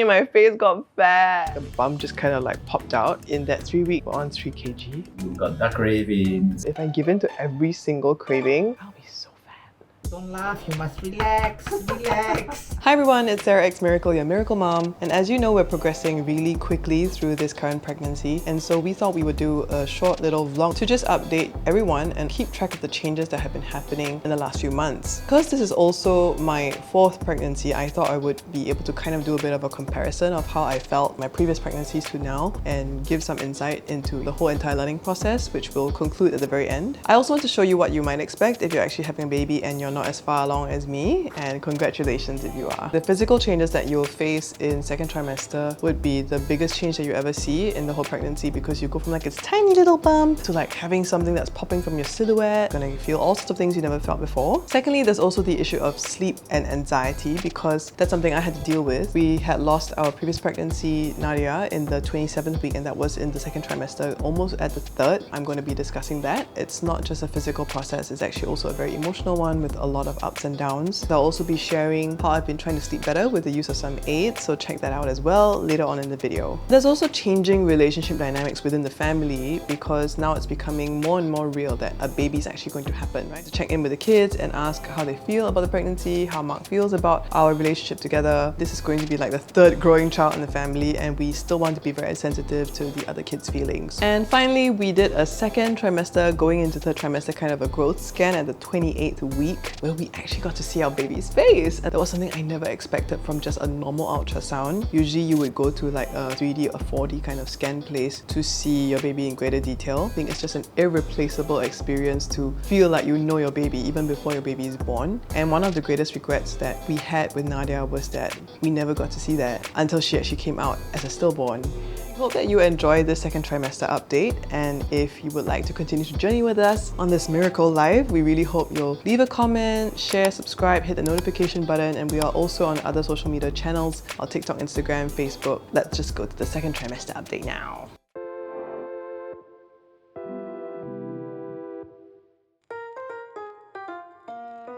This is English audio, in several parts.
my face got fat. The bump just kind of like popped out. In that 3 week, we're on 3 kg. You got the cravings. If I give in to every single craving, I'll be so fat. Don't laugh, you must relax, relax. Hi everyone, it's sarahxmiracle, your miracle mom. And as you know, we're progressing really quickly through this current pregnancy. And so we thought we would do a short little vlog to just update everyone and keep track of the changes that have been happening in the last few months. Because this is also my 4th pregnancy, I thought I would be able to kind of do a bit of a comparison of how I felt my previous pregnancies to now and give some insight into the whole entire learning process, which will conclude at the very end. I also want to show you what you might expect if you're actually having a baby and you're not as far along as me, and congratulations if you are. The physical changes that you'll face in 2nd trimester would be the biggest change that you ever see in the whole pregnancy, because you go from like this tiny little bump to like having something that's popping from your silhouette. You're gonna feel all sorts of things you never felt before. Secondly, there's also the issue of sleep and anxiety, because that's something I had to deal with. We had lost our previous pregnancy, Nadia, in the 27th week, and that was in the 2nd trimester, almost at the 3rd. I'm going to be discussing that. It's not just a physical process, it's actually also a very emotional one with a lot of ups and downs. I'll also be sharing how I've been trying to sleep better with the use of some aids, so check that out as well later on in the video. There's also changing relationship dynamics within the family, because now it's becoming more and more real that a baby is actually going to happen, right? To check in with the kids and ask how they feel about the pregnancy, how Mark feels about our relationship together. This is going to be like the 3rd growing child in the family, and we still want to be very sensitive to the other kids' feelings. And finally, we did a 2nd trimester going into 3rd trimester kind of a growth scan at the 28th week, where we actually got to see our baby's face. And that was something I never expected from just a normal ultrasound. Usually you would go to like a 3D or 4D kind of scan place to see your baby in greater detail. I think it's just an irreplaceable experience to feel like you know your baby even before your baby is born. And one of the greatest regrets that we had with Nadia was that we never got to see that until she actually came out as a stillborn. I hope that you enjoy this 2nd trimester update, and if you would like to continue to journey with us on this miracle life, we really hope you'll leave a comment, share, subscribe, hit the notification button, and we are also on other social media channels on TikTok, Instagram, Facebook. Let's just go to the 2nd trimester update now.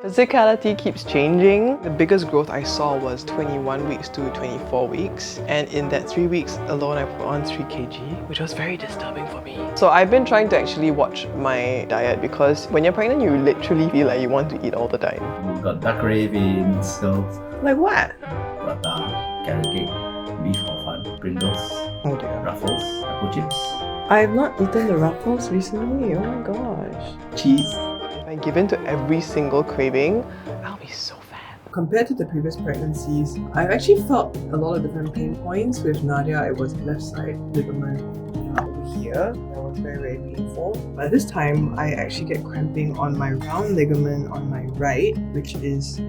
Physicality keeps changing. The biggest growth I saw was 21 weeks to 24 weeks. And in that 3 weeks alone, I put on 3 kg, which was very disturbing for me. So I've been trying to actually watch my diet, because when you're pregnant, you literally feel like you want to eat all the time. You got the cravings, so... Like what? Got carrot cake, beef for fun, Pringles, Oh dear. Ruffles, apple chips, I have not eaten the Ruffles recently, oh my gosh. cheese. If I give in to every single craving, I'll be so fat. Compared to the previous pregnancies, I've actually felt a lot of different pain points. With Nadia, it was left side ligament over here. That was very, very painful. But this time, I actually get cramping on my round ligament on my right, which is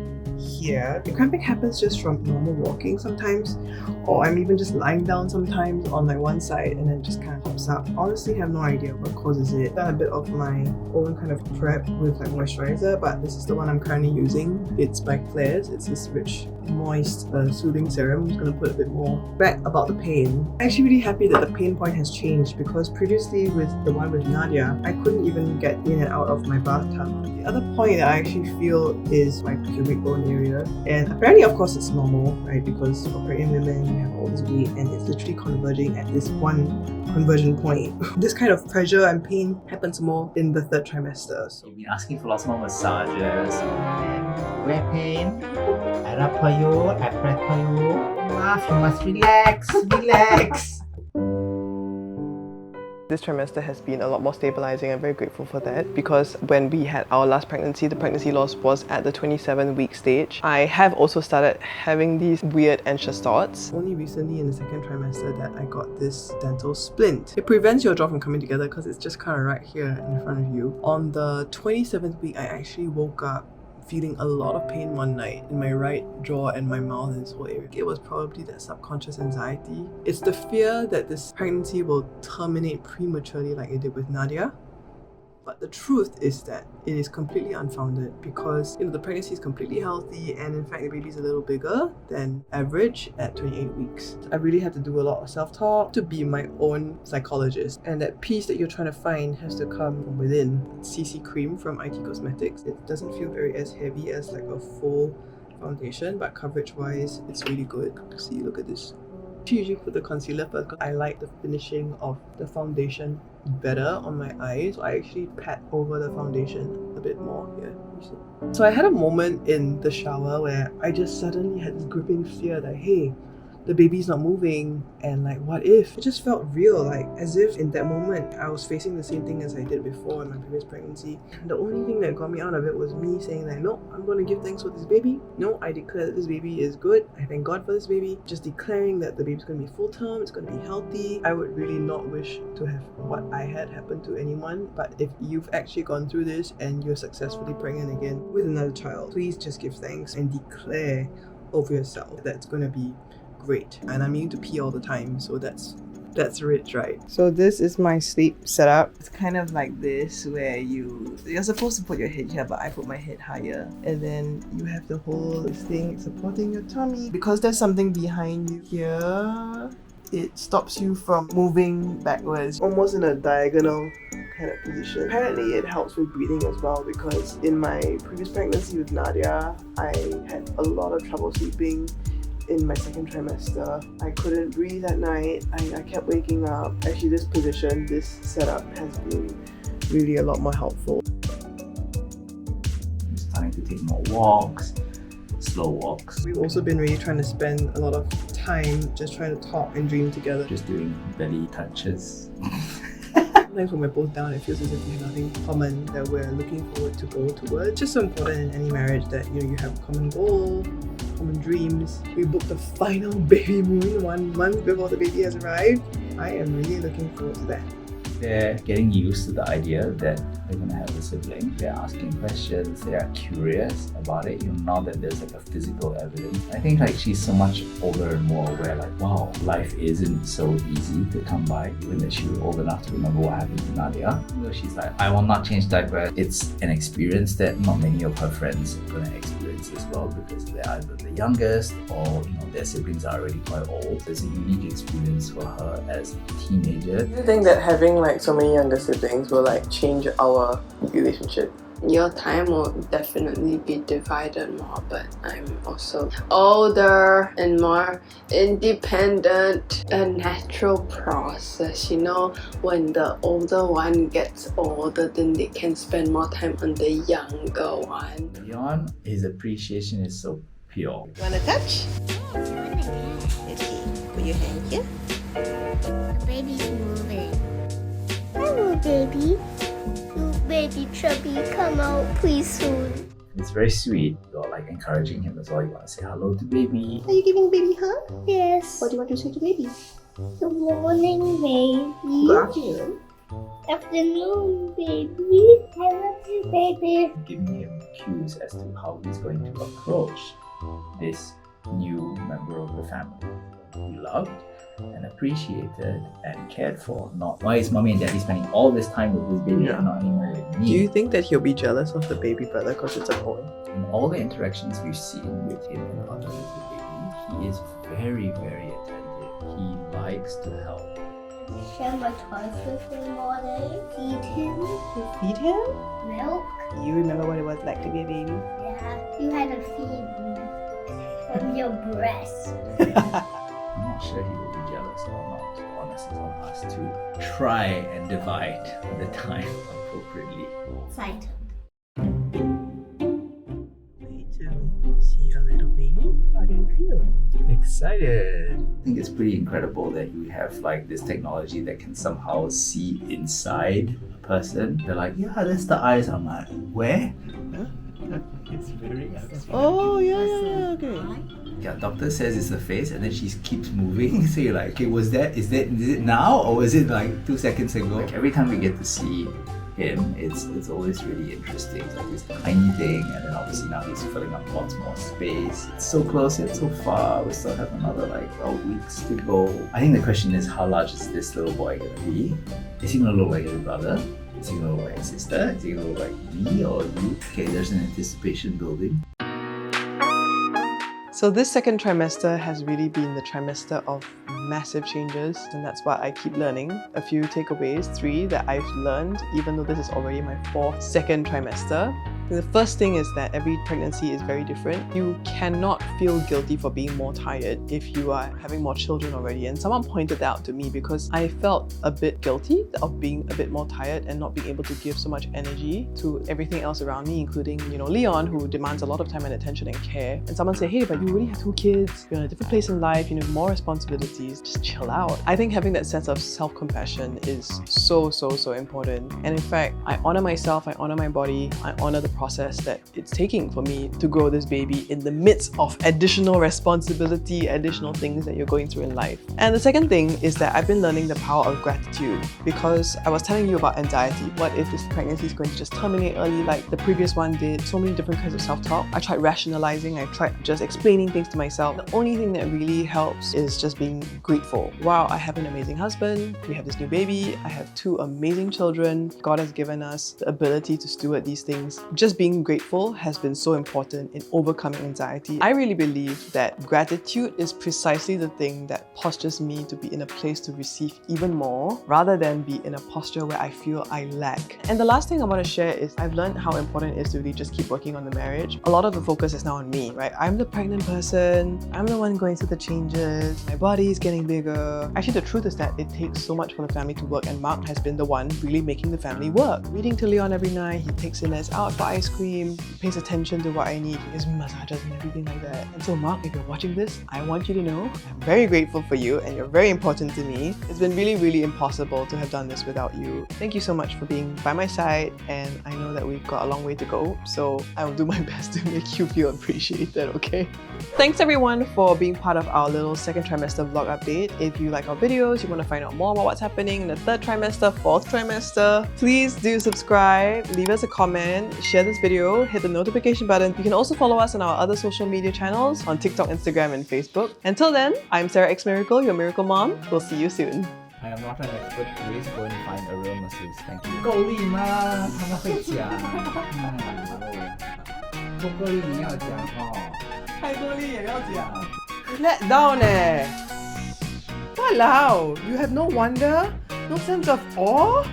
here. The cramping happens just from normal walking sometimes, or I'm even just lying down sometimes on like one side and then just kind of pops up. Honestly, have no idea what causes it. Done a bit of my own kind of prep with like moisturizer, but this is the one I'm currently using. It's by Claire's. It's this rich, moist, soothing serum. I'm just gonna put a bit more back about the pain. I'm actually really happy that the pain point has changed, because previously with the one with Nadia, I couldn't even get in and out of my bathtub. The other point that I actually feel is my pubic bone area, and apparently of course it's normal, right, because for pregnant women you have all this weight and it's literally converging at this one conversion point. This kind of pressure and pain happens more in the 3rd trimester. So You've been asking for lots more massages. Where pain? I rub for you, I press for you. Don't laugh, you must relax, relax. this trimester has been a lot more stabilizing. I'm very grateful for that, because when we had our last pregnancy, the pregnancy loss was at the 27-week stage. I have also started having these weird anxious thoughts. Only recently in the 2nd trimester that I got this dental splint. It prevents your jaw from coming together because it's just kind of right here in front of you. On the 27th week, I actually woke up feeling a lot of pain one night in my right jaw and my mouth and this whole area. It was probably that subconscious anxiety. It's the fear that this pregnancy will terminate prematurely like it did with Nadia. But the truth is that it is completely unfounded, because the pregnancy is completely healthy, and in fact the baby is a little bigger than average at 28 weeks. I really had to do a lot of self-talk to be my own psychologist, and that peace that you're trying to find has to come from within. CC cream from IT Cosmetics. It doesn't feel very as heavy as like a full foundation, but coverage wise it's really good. See, look at this. I usually put the concealer first because I like the finishing of the foundation better on my eyes. So I actually pat over the foundation a bit more here. You see? So I had a moment in the shower where I just suddenly had this gripping fear that, hey, the baby's not moving, and like, what if? It just felt real, like as if in that moment I was facing the same thing as I did before in my previous pregnancy. And the only thing that got me out of it was me saying like, no, I'm going to give thanks for this baby. No, I declare that this baby is good. I thank God for this baby. Just declaring that the baby's going to be full term, it's going to be healthy. I would really not wish to have what I had happen to anyone, but if you've actually gone through this and you're successfully pregnant again with another child, please just give thanks and declare over yourself that it's going to be great. And I'm meaning to pee all the time, so that's rich, right? So this is my sleep setup. It's kind of like this, where you're supposed to put your head here, but I put my head higher, and then you have the whole thing supporting your tummy. Because there's something behind you here, it stops you from moving backwards, almost in a diagonal kind of position. Apparently it helps with breathing as well, because in my previous pregnancy with Nadia, I had a lot of trouble sleeping. In my second trimester, I couldn't breathe at night. I kept waking up. Actually, this position, this setup has been really a lot more helpful. I'm starting to take more walks, slow walks. We've also been really trying to spend a lot of time just trying to talk and dream together. Just doing belly touches. Sometimes when we're both down, it feels as if we have nothing common that we're looking forward to go towards. It's just so important in any marriage that you have a common goal, common dreams. We booked the final baby moon 1 month before the baby has arrived. I am really looking forward to that. They're getting used to the idea that they're going to have a sibling. They're asking questions. They are curious about it. Now that there's like a physical evidence. I think like she's so much older and more aware, like, wow, life isn't so easy to come by. Even that she was old enough to remember what happened to Nadia. She's like, I will not change diapers. It's an experience that not many of her friends are going to experience as well, because they're either the youngest or their siblings are already quite old. It's a unique experience for her as a teenager. Do you think that having like so many younger siblings will like change our relationship? Your time will definitely be divided more, but I'm also older and more independent. A natural process, when the older one gets older, then they can spend more time on the younger one. Beyond, his appreciation is so pure. You wanna touch? Okay, put your hand here. The baby's moving. Hello, baby. You baby chubby, come out please soon. It's very sweet. You're like encouraging him as well. You want to say hello to baby. Are you giving baby a hug? Yes. What do you want to say to baby? Good morning, baby. Good afternoon. Afternoon, baby. I love you, baby. Giving him cues as to how he's going to approach this new member of the family. Be loved and appreciated and cared for. Not why is mommy and daddy spending all this time with this baby and not anymore with me. Do you think that he'll be jealous of the baby brother because it's a boy? In all the interactions we've seen with him and other with the baby, he is very, very attentive. He likes to help. Share my toys with him all day. Feed him. You feed him? Milk. You remember what it was like to be a baby? Yeah. You had to feed me from your breast. I'm not sure he will be jealous or not. The onus is on us to try and divide the time appropriately. Excited. Way to see a little baby. How do you feel? Excited. I think it's pretty incredible that you have like this technology that can somehow see inside a person. They're like, yeah, that's the eyes. I'm like, where? Huh? It's very abstract. Oh, yeah, okay. Yeah, doctor says it's the face, and then she keeps moving. So you're like, okay, is it now, or was it like 2 seconds ago? Like every time we get to see him, it's always really interesting. It's like this tiny thing, and then obviously now he's filling up lots more space. It's so close yet so far. We still have another like 12 weeks to go. I think the question is, how large is this little boy gonna be? Is he gonna look like his brother? Is he gonna look like his sister? Is he gonna look like me or you? Okay, there's an anticipation building. So this second trimester has really been the trimester of massive changes, and that's why I keep learning. A few takeaways, 3 that I've learned, even though this is already my 4th second trimester. The first thing is that every pregnancy is very different. You cannot feel guilty for being more tired if you are having more children already. And someone pointed that out to me because I felt a bit guilty of being a bit more tired and not being able to give so much energy to everything else around me, including, Leon, who demands a lot of time and attention and care. And someone said, hey, but you already have 2 kids, you're in a different place in life, you have more responsibilities, just chill out. I think having that sense of self-compassion is so important. And in fact, I honor myself, I honor my body, I honor the process that it's taking for me to grow this baby in the midst of additional responsibility, additional things that you're going through in life. And the second thing is that I've been learning the power of gratitude, because I was telling you about anxiety. What if this pregnancy is going to just terminate early like the previous one did? So many different kinds of self-talk. I tried rationalizing, I tried just explaining things to myself. The only thing that really helps is just being grateful. Wow, I have an amazing husband, we have this new baby, I have 2 amazing children. God has given us the ability to steward these things. Just being grateful has been so important in overcoming anxiety. I really believe that gratitude is precisely the thing that postures me to be in a place to receive even more, rather than be in a posture where I feel I lack. And the last thing I want to share is I've learned how important it is to really just keep working on the marriage. A lot of the focus is now on me, right? I'm the pregnant person, I'm the one going through the changes, my body is getting bigger. Actually, the truth is that it takes so much for the family to work, and Mark has been the one really making the family work. Reading to Leon every night, he takes Ines out for ice cream, he pays attention to what I need, he gives me massages and everything like that. And so Mark, if you're watching this, I want you to know I'm very grateful for you and you're very important to me. It's been really impossible to have done this without you. Thank you so much for being by my side, and I know that we've got a long way to go, so I will do my best to make you feel appreciated, okay? Thanks everyone for being part of our little second trimester vlog update. If you like our videos, you want to find out more about what's happening in the 3rd trimester, 4th trimester, please do subscribe, leave us a comment, share this video, hit the notification button. You can also follow us on our other social media channels on TikTok, Instagram, and Facebook. Until then, I'm sarahxmiracle, your miracle mom. We'll see you soon. I am not an expert. Please go and find a real masseuse. Thank you. 够力吗？他们会讲。不够力你要讲哦。太多力也要讲。Let down Walao, you have no wonder, no sense of awe.